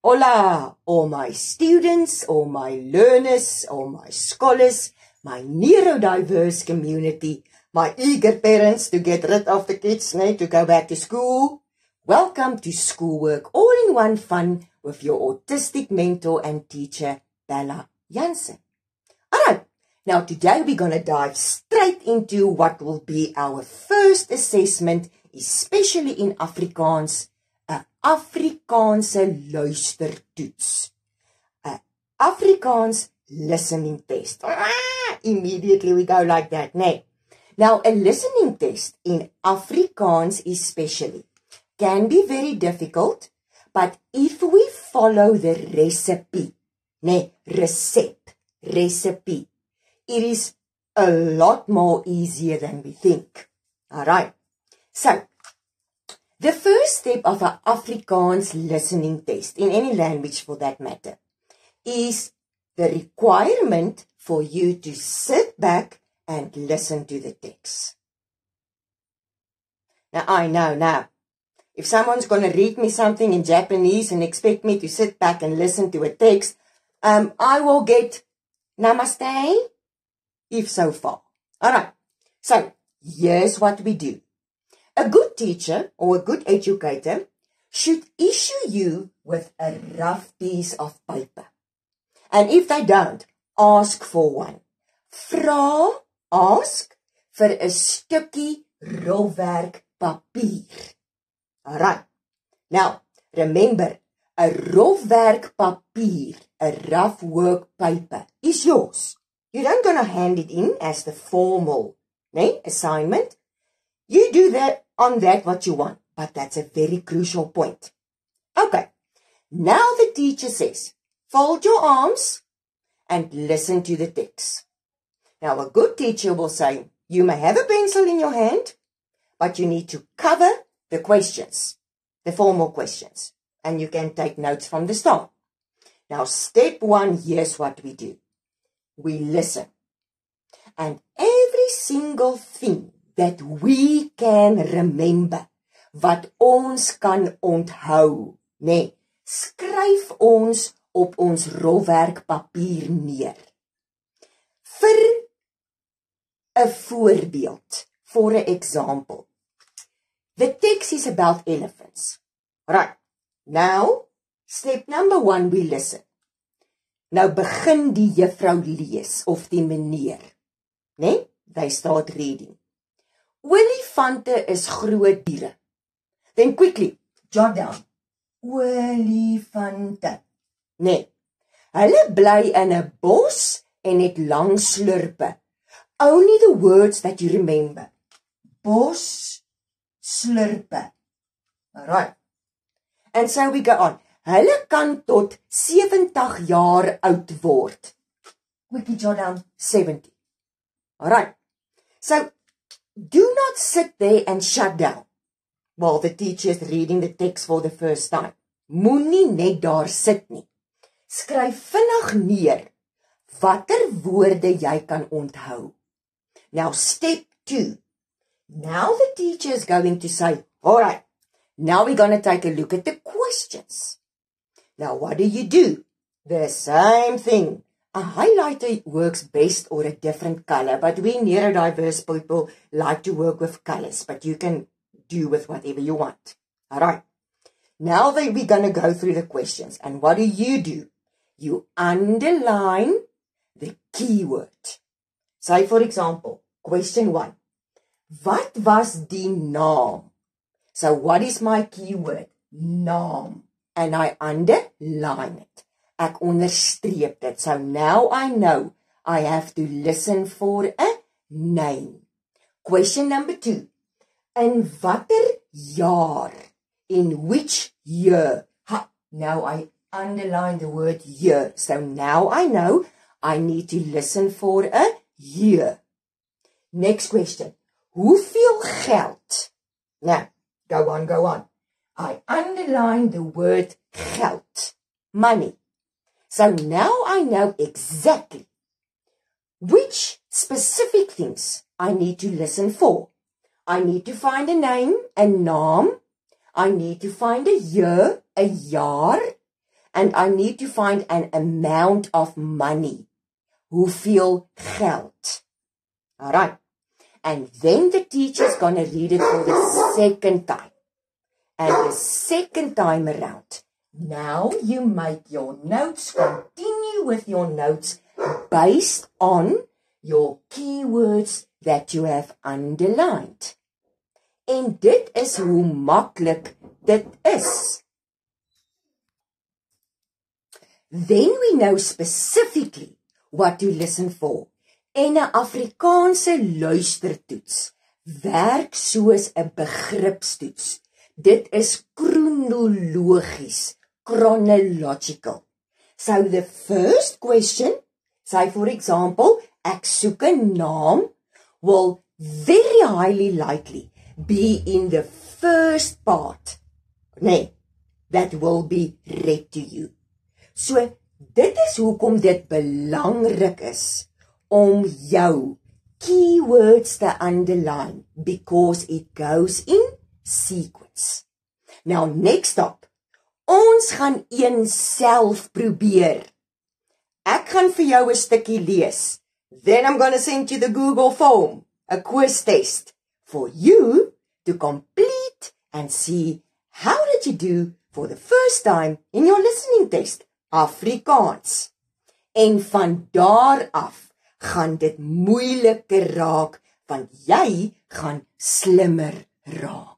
Hola, all my students, all my learners, all my scholars, my neurodiverse community, my eager parents to get rid of the kids, to go back to school. Welcome to Schoolwork All-in-One Fun with your autistic mentor and teacher, Bella Jansen. Alright, now today we're going to dive straight into what will be our first assessment, especially in Afrikaans, 'n Afrikaanse luistertoets. 'n Afrikaans listening test. Immediately we go like that, Now, a listening test in Afrikaans especially can be very difficult, but if we follow the recipe, recipe, it is a lot more easier than we think. Alright, so the first step of an Afrikaans listening test, in any language for that matter, is the requirement for you to sit back and listen to the text. Now, I know now, if someone's going to read me something in Japanese and expect me to sit back and listen to a text, I will get namaste, if so far. Alright, so here's what we do. A good teacher or a good educator should issue you with a rough piece of paper. And if they don't, ask for one. Ask vir 'n stukkie rofwerk papier. Alright. Now, remember, a rofwerk papier, a rough work paper, is yours. You don't gonna hand it in as the formal assignment. You do that on that what you want, but that's a very crucial point. Okay, now the teacher says, fold your arms and listen to the text. Now, a good teacher will say, you may have a pencil in your hand, but you need to cover the questions, the formal questions, and you can take notes from the start. Now, step one, here's what we do. We listen, and every single thing that we can remember, wat ons kan onthou, skryf ons op ons rofwerk papier neer. Vir 'n voorbeeld, for an example, the text is about elephants. Right, now, step number one, we listen. Nou begin die juffrou lees, of die meneer, They start reading. Olifante is groot diere. Then quickly, jot down. Olifante. Hulle bly in 'n bos en het lang slurpe. Only the words that you remember. Bos, slurpe. Alright. And so we go on. Hulle kan tot 70 jaar oud word. Quickly jot down 70. Alright. So, do not sit there and shut down while the teacher is reading the text for the first time. Moenie net daar sit nie. Skryf vinnig neer watter woorde jy kan onthou. Now, step 2. Now the teacher is going to say, alright, now we're going to take a look at the questions. Now, what do? The same thing. A highlighter works best or a different color, but we neurodiverse people like to work with colors, but you can do with whatever you want. Alright. Now we're going to go through the questions. And what do? You underline the keyword. Say, for example, question 1. Wat was die naam? So what is my keyword? Naam. And I underline it. Ek onderstreep dit. So now I know I have to listen for a name. Question number 2. In watter jaar? In which year? Now I underline the word year. So now I know I need to listen for a year. Next question. Hoeveel geld? Now, go on. I underline the word geld. Money. So now I know exactly which specific things I need to listen for. I need to find a name, 'n naam. I need to find a year, 'n jaar. and I need to find an amount of money. Hoeveel geld? All right. And then the teacher's going to read it for the second time. And the second time around, now you make your notes, continue with your notes based on your keywords that you have underlined. En dit is hoe maklik dit is. Then we know specifically what to listen for. En 'n Afrikaanse luistertoets werk soos 'n begripstoets. Dit is chronologies, chronological. So the first question, say for example, ek soek 'n naam, will very highly likely be in the first part. Nee, that will be read to you. So dit is hoekom dit belangrik is om jou keywords te underline, because it goes in sequence. Now next up, ons gaan een self probeer. Ek gaan vir jou 'n stukkie lees. Then I'm going to send you the Google form, a quiz test, for you to complete and see how did you do for the first time in your listening test, Afrikaans. En van daar af gaan dit moeiliker raak, want jy gaan slimmer raak.